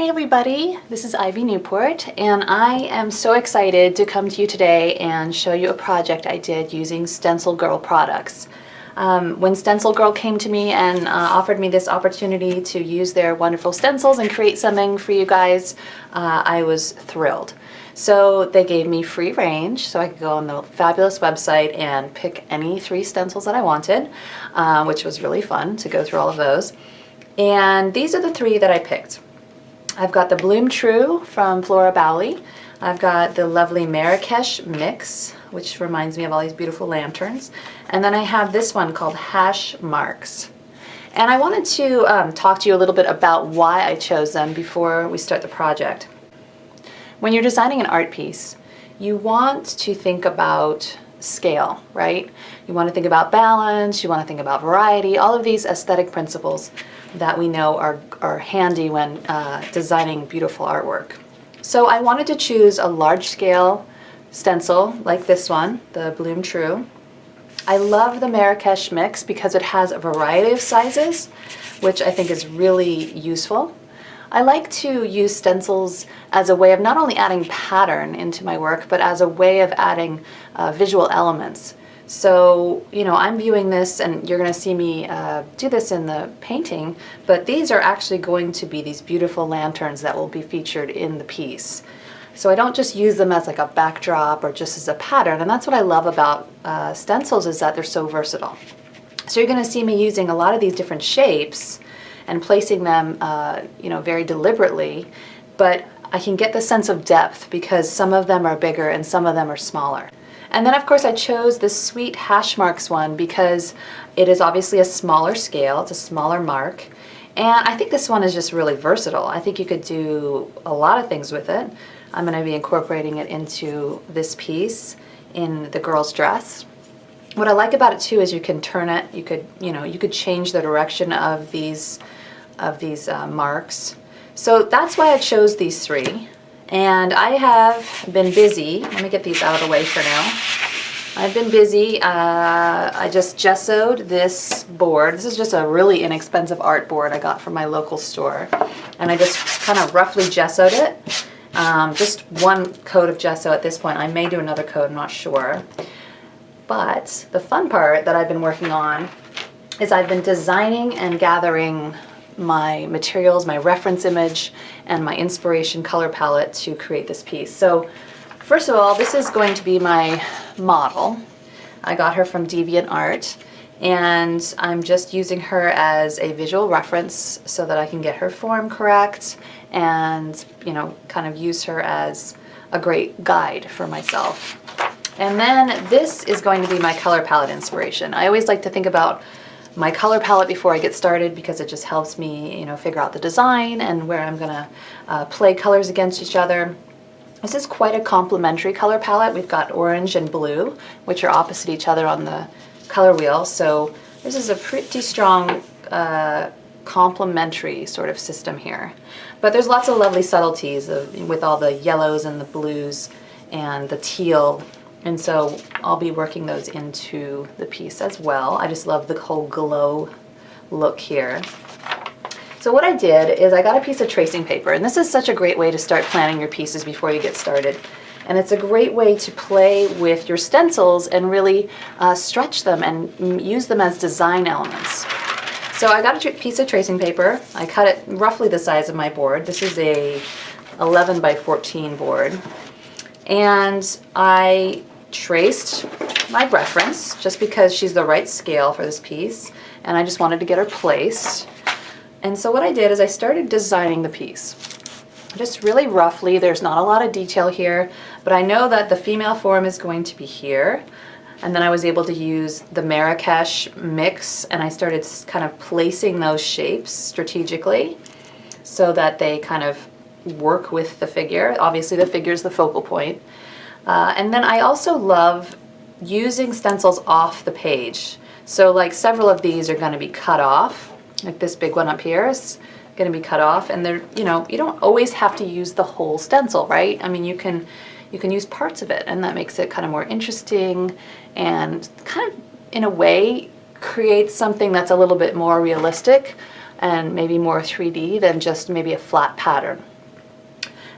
Hi everybody, this is Ivy Newport and I am so excited to come to you today and show you a project I did using Stencil Girl products. When Stencil Girl came to me and offered me this opportunity to use their wonderful stencils and create something for you guys, I was thrilled. So they gave me free range so I could go on the fabulous website and pick any 3 stencils that I wanted, which was really fun to go through all of those. And these are the 3 that I picked. I've got the Bloom True from Flora Bali. I've got the lovely Marrakesh Mix, which reminds me of all these beautiful lanterns. And then I have this one called Hash Marks. And I wanted to talk to you a little bit about why I chose them before we start the project. When you're designing an art piece, you want to think about scale, right? You want to think about balance, you want to think about variety, all of these aesthetic principles that we know are handy when designing beautiful artwork. So I wanted to choose a large scale stencil like this one, the Bloom True. I love the Marrakesh Mix because it has a variety of sizes, which I think is really useful. I like to use stencils as a way of not only adding pattern into my work, but as a way of adding visual elements. So, you know, I'm viewing this and you're going to see me do this in the painting, but these are actually going to be these beautiful lanterns that will be featured in the piece. So I don't just use them as like a backdrop or just as a pattern, and that's what I love about stencils, is that they're so versatile. So you're going to see me using a lot of these different shapes and placing them, you know, very deliberately, but I can get the sense of depth because some of them are bigger and some of them are smaller. And then of course I chose this sweet Hash Marks one because it is obviously a smaller scale, it's a smaller mark, and I think this one is just really versatile. I think you could do a lot of things with it. I'm going to be incorporating it into this piece in the girl's dress. What I like about it too is you can turn it, you could change the direction of these marks. So that's why I chose these 3. And I have been busy. Let me get these out of the way for now. I've been busy. I just gessoed this board. This is just a really inexpensive art board I got from my local store. And I just kind of roughly gessoed it. Just one coat of gesso at this point. I may do another coat, I'm not sure. But the fun part that I've been working on is I've been designing and gathering my materials, my reference image, and my inspiration color palette to create this piece. So first of all, this is going to be my model. I got her from DeviantArt, and I'm just using her as a visual reference so that I can get her form correct and, you know, kind of use her as a great guide for myself. And then this is going to be my color palette inspiration. I always like to think about my color palette before I get started because it just helps me, you know, figure out the design and where I'm gonna play colors against each other. This is quite a complementary color palette. We've got orange and blue, which are opposite each other on the color wheel. So this is a pretty strong complementary sort of system here. But there's lots of lovely subtleties with all the yellows and the blues and the teal. And so I'll be working those into the piece as well. I just love the whole glow look here. So what I did is I got a piece of tracing paper, and this is such a great way to start planning your pieces before you get started. And it's a great way to play with your stencils and really stretch them and use them as design elements. So I got a piece of tracing paper. I cut it roughly the size of my board. This is a 11 by 14 board. And I traced my reference just because she's the right scale for this piece, and I just wanted to get her placed. And so what I did is I started designing the piece. Just really roughly, there's not a lot of detail here, but I know that the female form is going to be here. And then I was able to use the Marrakesh Mix, and I started kind of placing those shapes strategically so that they kind of work with the figure. Obviously the figure is the focal point. And then I also love using stencils off the page. So like several of these are going to be cut off. Like this big one up here is going to be cut off, and they're, you know, you don't always have to use the whole stencil, right? I mean, you can use parts of it, and that makes it kind of more interesting and kind of in a way creates something that's a little bit more realistic and maybe more 3D than just maybe a flat pattern.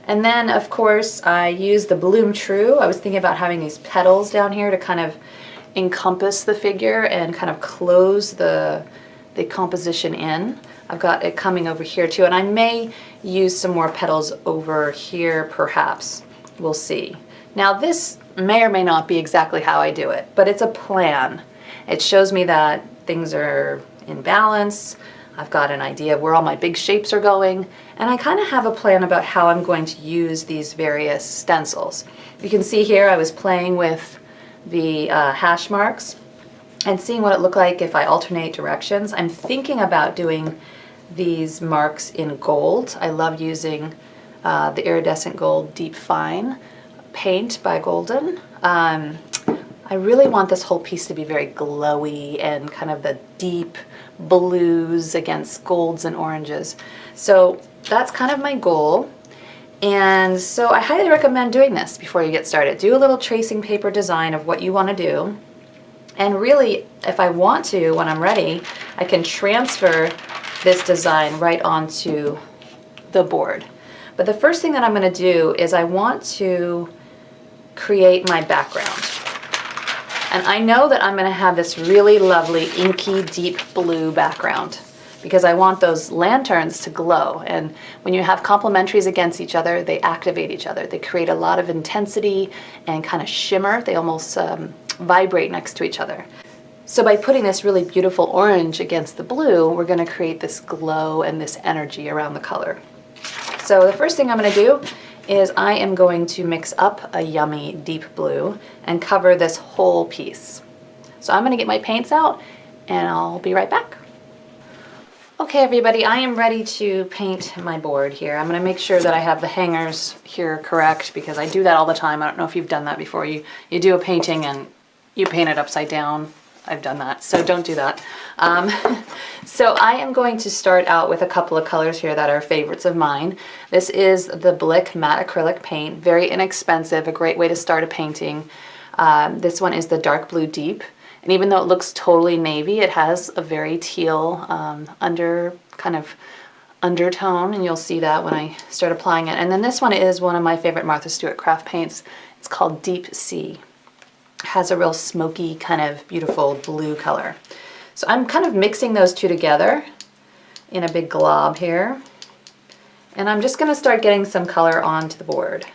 And then of course I use the Bloom True. I was thinking about having these petals down here to kind of encompass the figure and kind of close the composition in. I've got it coming over here too, and I may use some more petals over here perhaps. We'll see. Now this may or may not be exactly how I do it, but it's a plan. It shows me that things are in balance. I've got an idea of where all my big shapes are going, and I kind of have a plan about how I'm going to use these various stencils. You can see here I was playing with the hash marks and seeing what it looked like if I alternate directions. I'm thinking about doing these marks in gold. I love using the iridescent gold deep fine paint by Golden. I really want this whole piece to be very glowy and kind of the deep blues against golds and oranges. So that's kind of my goal. And so I highly recommend doing this before you get started. Do a little tracing paper design of what you want to do. And really, if I want to, when I'm ready, I can transfer this design right onto the board. But the first thing that I'm going to do is I want to create my background. And I know that I'm going to have this really lovely inky deep blue background because I want those lanterns to glow. And when you have complementaries against each other, they activate each other. They create a lot of intensity and kind of shimmer. They almost vibrate next to each other. So by putting this really beautiful orange against the blue, we're going to create this glow and this energy around the color. So the first thing I'm going to do is I am going to mix up a yummy deep blue and cover this whole piece. So I'm going to get my paints out and I'll be right back. Okay everybody, I am ready to paint my board here. I'm going to make sure that I have the hangers here correct because I do that all the time. I don't know if you've done that before. You do a painting and you paint it upside down. I've done that, so don't do that. So I am going to start out with a couple of colors here that are favorites of mine. This is the Blick Matte Acrylic Paint, very inexpensive, a great way to start a painting. This one is the Dark Blue Deep, and even though it looks totally navy, it has a very teal undertone, and you'll see that when I start applying it. And then this one is one of my favorite Martha Stewart craft paints. It's called Deep Sea. Has a real smoky kind of beautiful blue color. So I'm kind of mixing those two together in a big glob here, and I'm just going to start getting some color onto the board.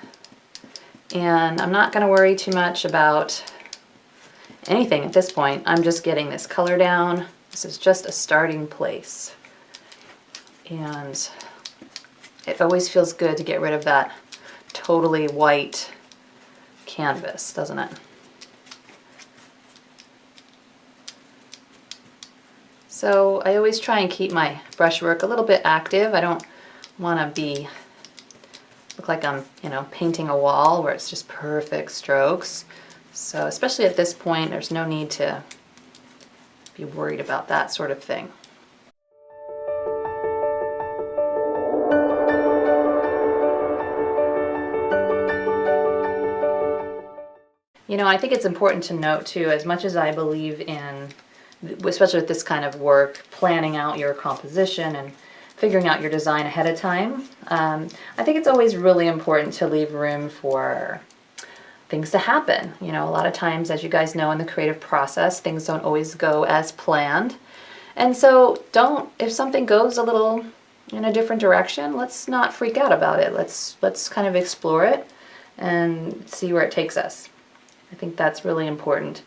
And I'm not going to worry too much about anything at this point. I'm just getting this color down. This is just a starting place, and it always feels good to get rid of that totally white canvas, doesn't it? So I always try and keep my brushwork a little bit active. I don't want to look like I'm, painting a wall where it's just perfect strokes. So especially at this point, there's no need to be worried about that sort of thing. I think it's important to note too, as much as I believe in, especially with this kind of work, planning out your composition and figuring out your design ahead of time, I think it's always really important to leave room for things to happen. A lot of times, as you guys know, in the creative process, things don't always go as planned. And so if something goes a little in a different direction, let's not freak out about it. Let's kind of explore it and see where it takes us. I think that's really important.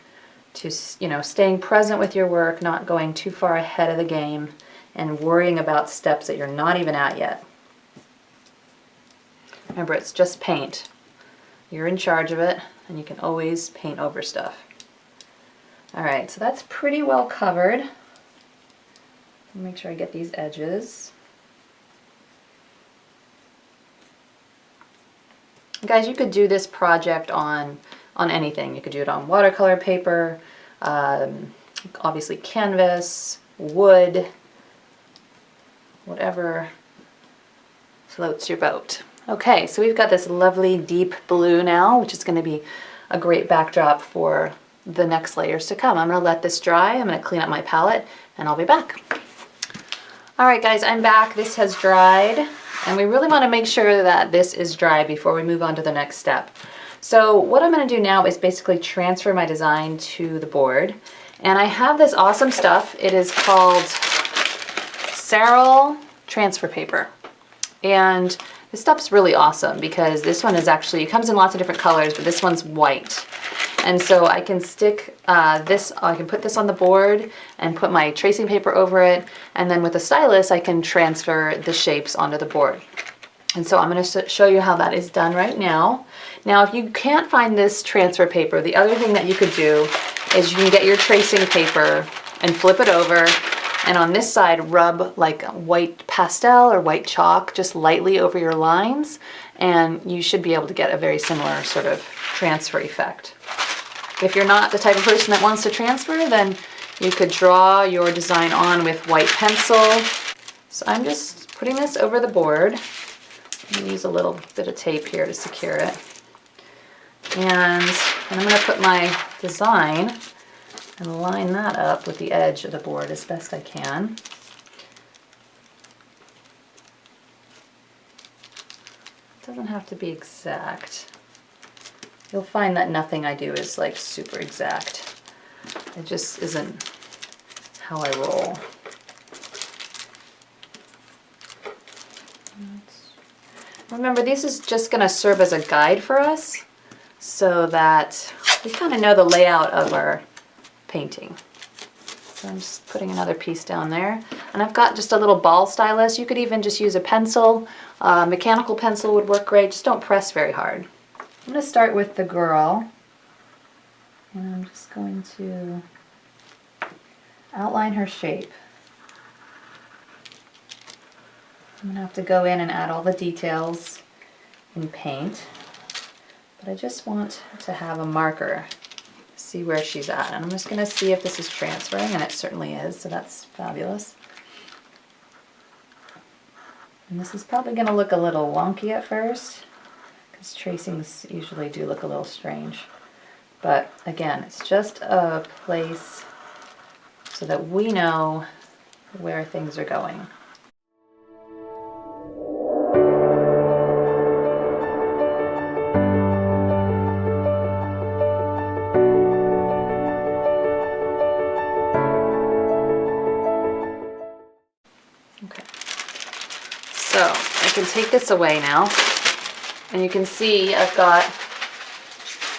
To, staying present with your work, not going too far ahead of the game, and worrying about steps that you're not even at yet. Remember, it's just paint. You're in charge of it, and you can always paint over stuff. Alright, so that's pretty well covered. Make sure I get these edges. Guys, you could do this project on anything. You could do it on watercolor paper, obviously canvas, wood, whatever floats your boat. Okay, so we've got this lovely deep blue now, which is going to be a great backdrop for the next layers to come. I'm going to let this dry, I'm going to clean up my palette, and I'll be back. Alright guys, I'm back. This has dried, And we really want to make sure that this is dry before we move on to the next step. So what I'm going to do now is basically transfer my design to the board. And I have this awesome stuff. It is called Stenciling transfer paper. And this stuff's really awesome because this one is actually, it comes in lots of different colors, but this one's white. And so I can stick I can put this on the board and put my tracing paper over it, and then with a stylus I can transfer the shapes onto the board. And so I'm going to show you how that is done right now. Now if you can't find this transfer paper, the other thing that you could do is you can get your tracing paper and flip it over, and on this side rub like white pastel or white chalk just lightly over your lines, and you should be able to get a very similar sort of transfer effect. If you're not the type of person that wants to transfer, then you could draw your design on with white pencil. So I'm just putting this over the board. I'm use a little bit of tape here to secure it. And I'm going to put my design and line that up with the edge of the board as best I can. It doesn't have to be exact. You'll find that nothing I do is like super exact. It just isn't how I roll. Remember, this is just going to serve as a guide for us so that we kind of know the layout of our painting. So I'm just putting another piece down there. And I've got just a little ball stylus. You could even just use a pencil. Mechanical pencil would work great. Just don't press very hard. I'm going to start with the girl, and I'm just going to outline her shape. I'm going to have to go in and add all the details in paint, but I just want to have a marker to see where she's at. And I'm just going to see if this is transferring, and it certainly is, so that's fabulous. And this is probably going to look a little wonky at first, because tracings usually do look a little strange. But again, it's just a place so that we know where things are going. Okay, so I can take this away now. And you can see I've got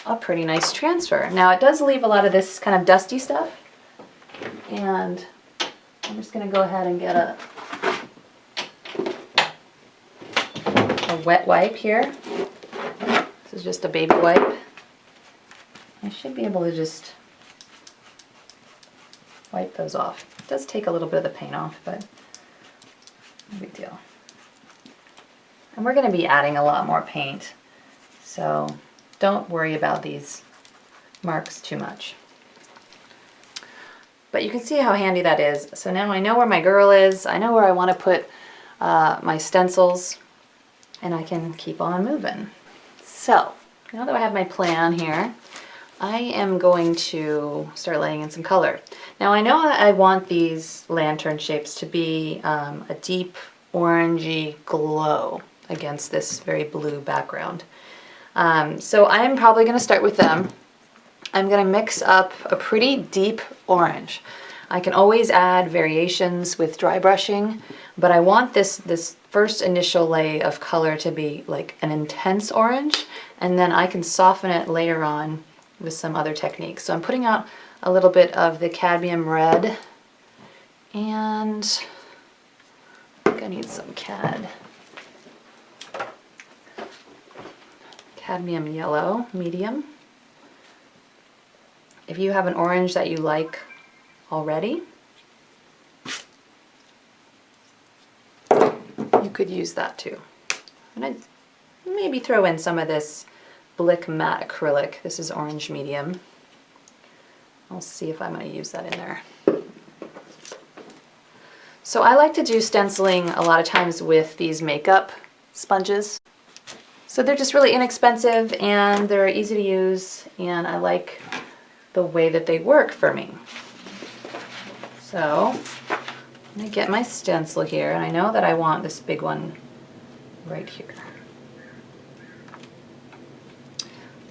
a pretty nice transfer. Now it does leave a lot of this kind of dusty stuff, and I'm just going to go ahead and get a wet wipe here. This is just a baby wipe. I should be able to just wipe those off. It does take a little bit of the paint off, but no big deal. And we're going to be adding a lot more paint, so don't worry about these marks too much. But you can see how handy that is. So now I know where my girl is, I know where I want to put my stencils, and I can keep on moving. So now that I have my plan here, I am going to start laying in some color. Now I know that I want these lantern shapes to be a deep orangey glow against this very blue background. So I'm probably going to start with them. I'm going to mix up a pretty deep orange. I can always add variations with dry brushing, but I want this first initial lay of color to be like an intense orange, and then I can soften it later on with some other techniques. So I'm putting out a little bit of the cadmium red, and I think I need some cadmium yellow, medium. If you have an orange that you like already, you could use that too. And I'd maybe throw in some of this Blick matte acrylic. This is orange medium. I'll see if I'm going to use that in there. So I like to do stenciling a lot of times with these makeup sponges. So they're just really inexpensive and they're easy to use, and I like the way that they work for me. So I'm going to get my stencil here, and I know that I want this big one right here.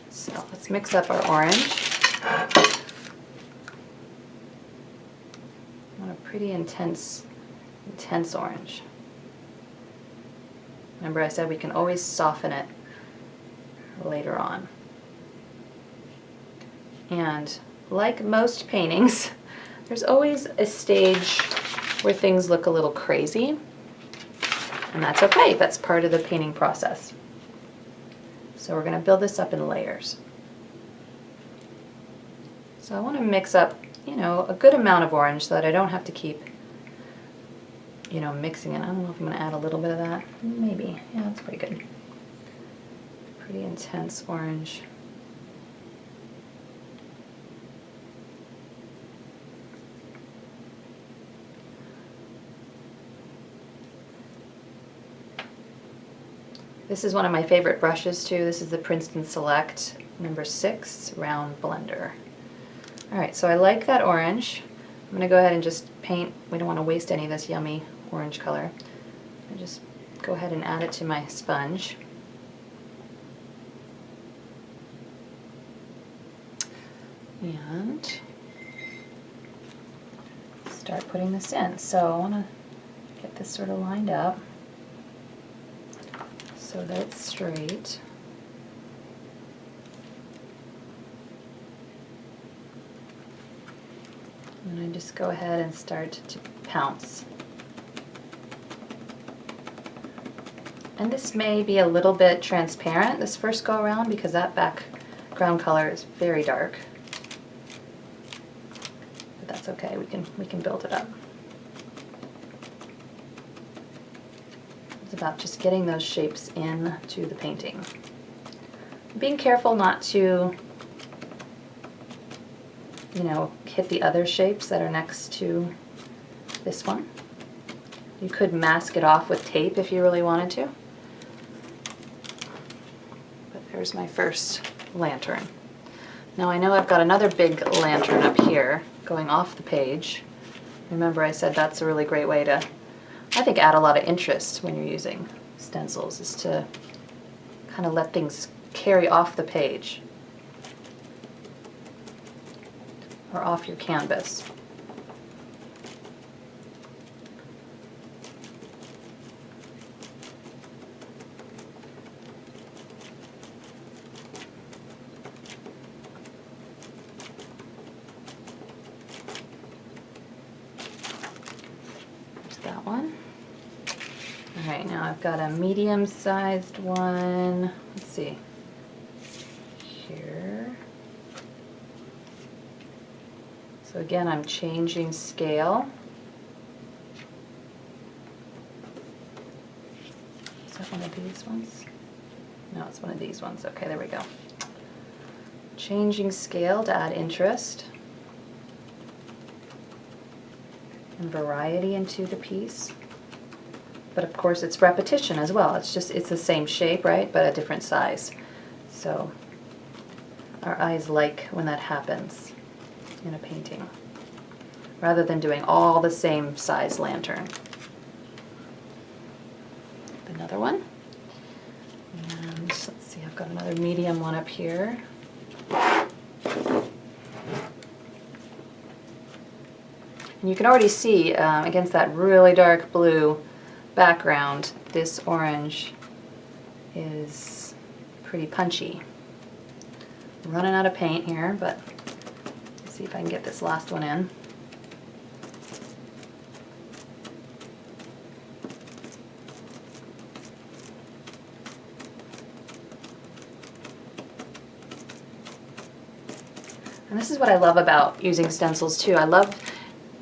So let's mix up our orange. I want a pretty intense orange. Remember I said we can always soften it later on. And like most paintings, there's always a stage where things look a little crazy, and that's okay. That's part of the painting process. So we're going to build this up in layers. So I want to mix up, a good amount of orange so that I don't have to keep, mixing it. I don't know if I'm going to add a little bit of that. Maybe. Yeah, that's pretty good. Pretty intense orange. This is one of my favorite brushes too. This is the Princeton Select number 6 round blender. Alright, so I like that orange. I'm going to go ahead and just paint. We don't want to waste any of this yummy orange color. I just go ahead and add it to my sponge. And start putting this in. So I want to get this sort of lined up so that it's straight. And I just go ahead and start to pounce. And this may be a little bit transparent this first go around because that background color is very dark. But that's okay, we can build it up. It's about just getting those shapes into the painting. Being careful not to, hit the other shapes that are next to this one. You could mask it off with tape if you really wanted to. But there's my first lantern. Now I know I've got another big lantern up here going off the page. Remember I said that's a really great way to, I think, add a lot of interest when you're using stencils, is to kind of let things carry off the page or off your canvas. There's that one. All right, now I've got a medium-sized one. Let's see. Here. So again, I'm changing scale. Is that one of these ones? No, it's one of these ones. Okay, there we go. Changing scale to add interest and variety into the piece. But of course it's repetition as well. It's the same shape, right? But a different size. So our eyes like when that happens in a painting, rather than doing all the same size lantern. Another one. And let's see, I've got another medium one up here. And you can already see against that really dark blue background, this orange is pretty punchy. I'm running out of paint here, but let's see if I can get this last one in. And this is what I love about using stencils too. I love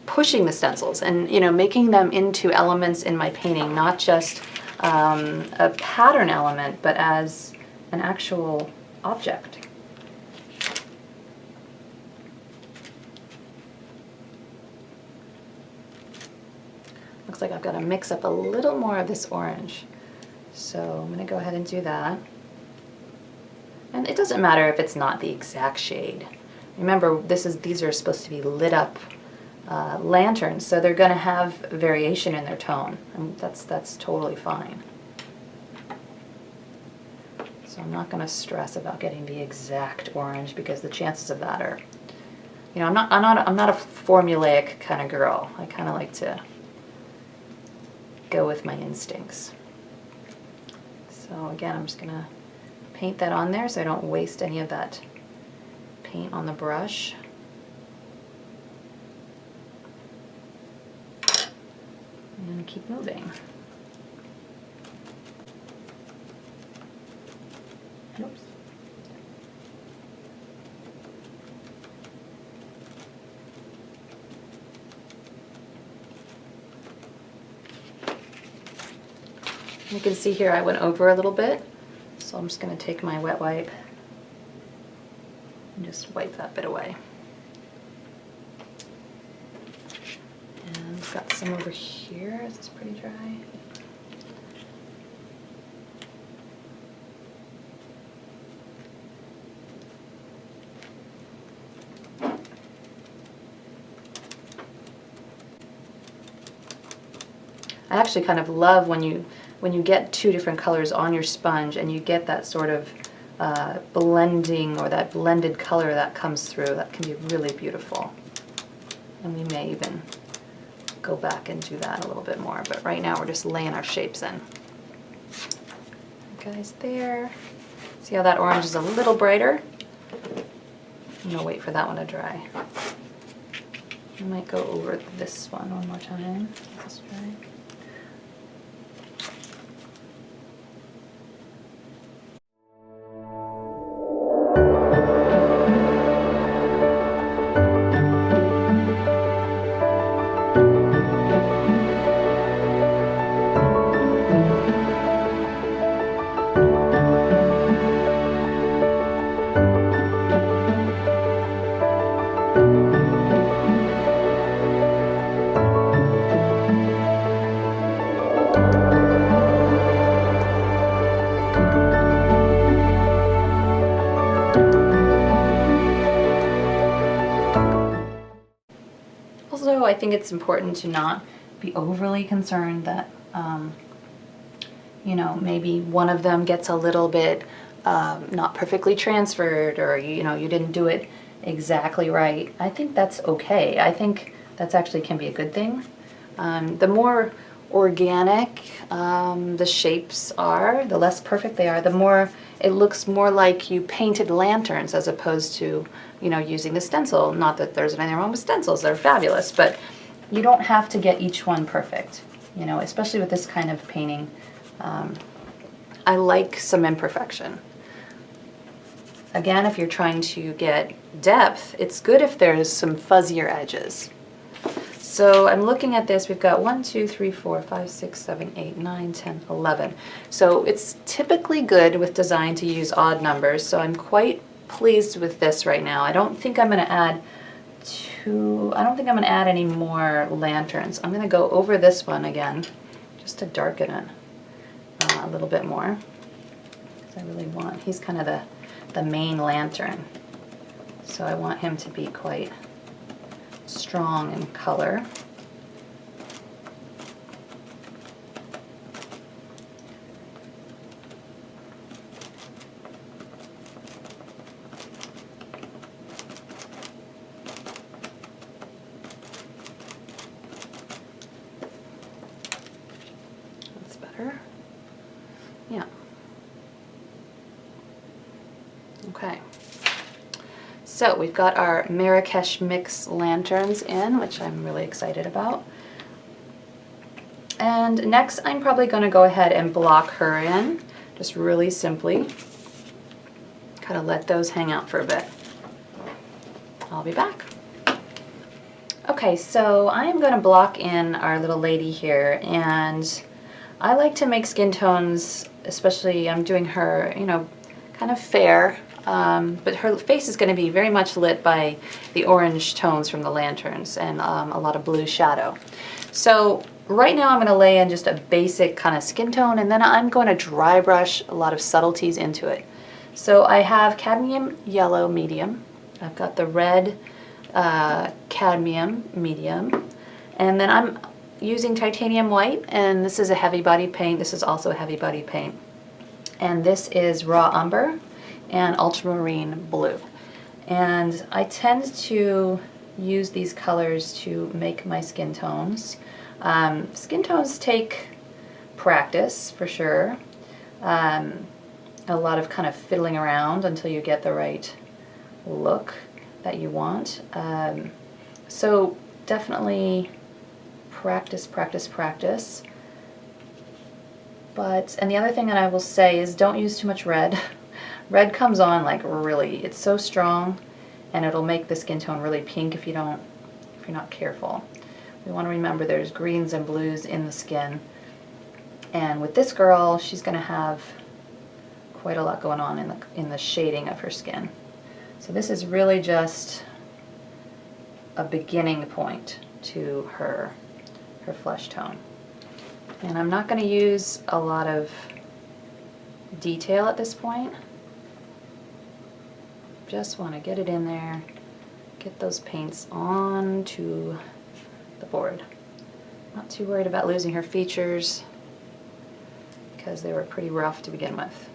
pushing the stencils and making them into elements in my painting, not just a pattern element, but as an actual object. Looks like I've got to mix up a little more of this orange. So I'm going to go ahead and do that. And it doesn't matter if it's not the exact shade. Remember, these are supposed to be lit up lanterns, so they're going to have variation in their tone, and that's totally fine. So I'm not going to stress about getting the exact orange because the chances of that are, you know, I'm not a formulaic kind of girl. I kind of like to go with my instincts. So again, I'm just going to paint that on there so I don't waste any of that paint on the brush. And keep moving. Oops. You can see here I went over a little bit, so I'm just going to take my wet wipe and just wipe that bit away. And I've got some over here. Is this pretty dry? I actually kind of love when you get two different colors on your sponge and you get that sort of blending or that blended color that comes through. That can be really beautiful. And we may even go back and do that a little bit more, but right now we're just laying our shapes in. Guys, there. See how that orange is a little brighter? I'm gonna wait for that one to dry. I might go over this one more time. Let's try. Also, I think it's important to not be overly concerned that, you know, maybe one of them gets a little bit not perfectly transferred, or, you know, you didn't do it exactly right. I think that's okay. I think that's actually can be a good thing. The more organic the shapes are, the less perfect they are, the more it looks more like you painted lanterns as opposed to, you know, using the stencil. Not that there's anything wrong with stencils, they're fabulous, but you don't have to get each one perfect, you know, especially with this kind of painting. I like some imperfection. Again, if you're trying to get depth, it's good if there's some fuzzier edges. So I'm looking at this, we've got 1, 2, 3, 4, 5, 6, 7, 8, 9, 10, 11. So it's typically good with design to use odd numbers, so I'm quite pleased with this right now. I don't think I'm going to add any more lanterns. I'm going to go over this one again, just to darken it a little bit more. Because I really want, he's kind of the main lantern. So I want him to be quite strong in color. That's better. Yeah. Okay. So we've got our Marrakesh mix lanterns in, which I'm really excited about. And next I'm probably going to go ahead and block her in, just really simply. Kind of let those hang out for a bit. I'll be back. Okay, so I am going to block in our little lady here, and I like to make skin tones, especially I'm doing her, you know, kind of fair. But her face is going to be very much lit by the orange tones from the lanterns and a lot of blue shadow. So right now I'm going to lay in just a basic kind of skin tone, and then I'm going to dry brush a lot of subtleties into it. So I have cadmium yellow medium, I've got the red cadmium medium, and then I'm using titanium white, and this is a heavy body paint. This is also a heavy body paint. and this is Raw Umber and Ultramarine Blue. And I tend to use these colors to make my skin tones. Skin tones take practice for sure. A lot of kind of fiddling around until you get the right look that you want. So definitely practice, practice, practice. And the other thing that I will say is don't use too much red. Red comes on like really, it's so strong, and it'll make the skin tone really pink if you're not careful. We want to remember there's greens and blues in the skin. And with this girl, she's going to have quite a lot going on in the shading of her skin. So this is really just a beginning point to her flesh tone. And I'm not going to use a lot of detail at this point. Just want to get it in there, get those paints onto the board. Not too worried about losing her features because they were pretty rough to begin with.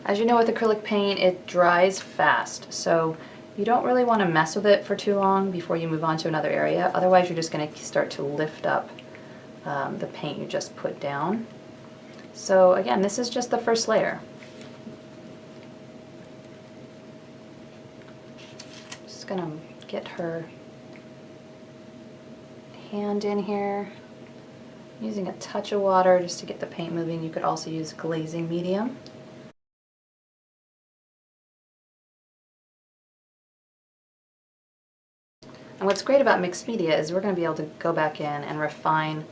As you know, with acrylic paint, it dries fast, so you don't really want to mess with it for too long before you move on to another area. Otherwise, you're just going to start to lift up the paint you just put down. So again, this is just the first layer. Just going to get her hand in here, using a touch of water just to get the paint moving. You could also use glazing medium. And what's great about mixed media is we're going to be able to go back in and refine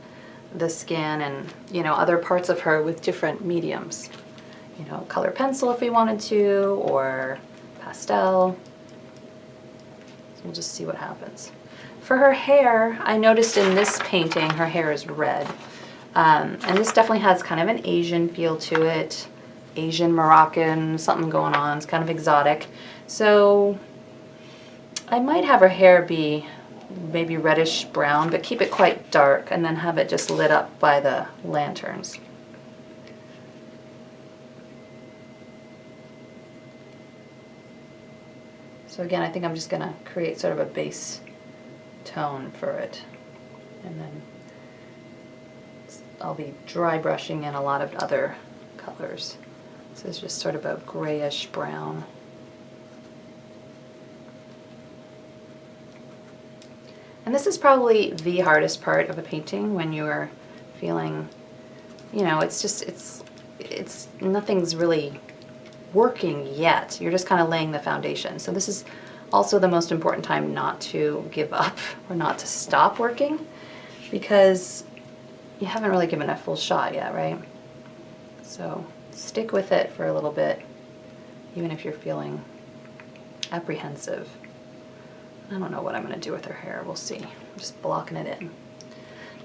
the skin and, you know, other parts of her with different mediums. You know, color pencil if we wanted to, or pastel. So we'll just see what happens. For her hair, I noticed in this painting her hair is red. And this definitely has kind of an Asian feel to it. Asian, Moroccan, something going on. It's kind of exotic. So I might have her hair be maybe reddish brown, but keep it quite dark and then have it just lit up by the lanterns. So again, I think I'm just going to create sort of a base tone for it. And then I'll be dry brushing in a lot of other colors. So it's just sort of a grayish brown. And this is probably the hardest part of a painting when you're feeling, you know, it's nothing's really working yet. You're just kind of laying the foundation. So this is also the most important time not to give up or not to stop working, because you haven't really given it a full shot yet, right? So stick with it for a little bit, even if you're feeling apprehensive. I don't know what I'm going to do with her hair. We'll see. I'm just blocking it in.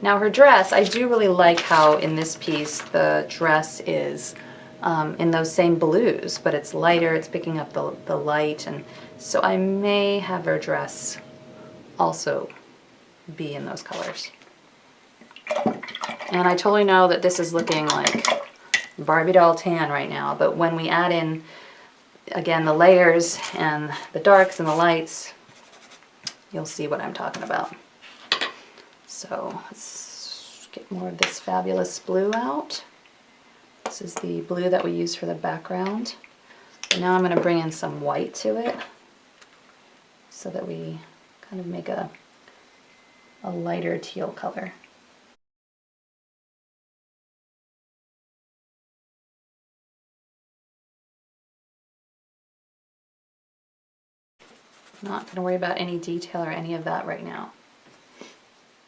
Now her dress, I do really like how in this piece the dress is in those same blues, but it's lighter, it's picking up the light, and so I may have her dress also be in those colors. And I totally know that this is looking like Barbie doll tan right now, but when we add in, again, the layers and the darks and the lights, you'll see what I'm talking about. So let's get more of this fabulous blue out. This is the blue that we used for the background. And now I'm going to bring in some white to it so that we kind of make a lighter teal color. Not going to worry about any detail or any of that right now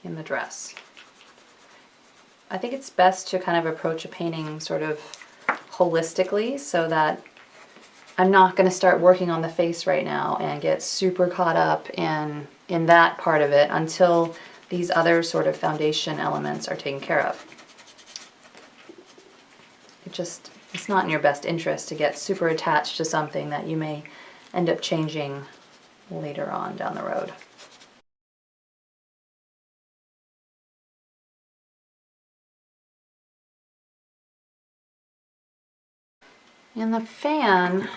in the dress. I think it's best to kind of approach a painting sort of holistically so that I'm not going to start working on the face right now and get super caught up in that part of it until these other sort of foundation elements are taken care of. It's not in your best interest to get super attached to something that you may end up changing later on down the road. And the fan,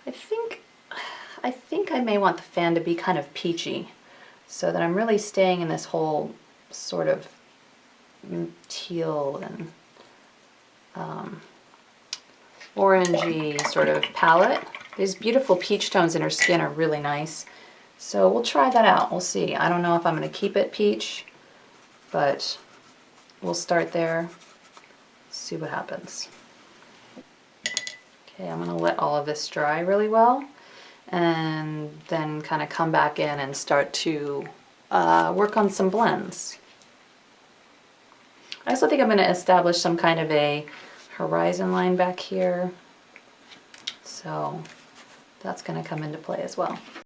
I think I may want the fan to be kind of peachy, so that I'm really staying in this whole sort of teal and orangey sort of palette. These beautiful peach tones in her skin are really nice. So we'll try that out. We'll see. I don't know if I'm going to keep it peach, but we'll start there, see what happens. Okay, I'm going to let all of this dry really well, and then kind of come back in and start to work on some blends. I also think I'm going to establish some kind of a horizon line back here, so that's going to come into play as well.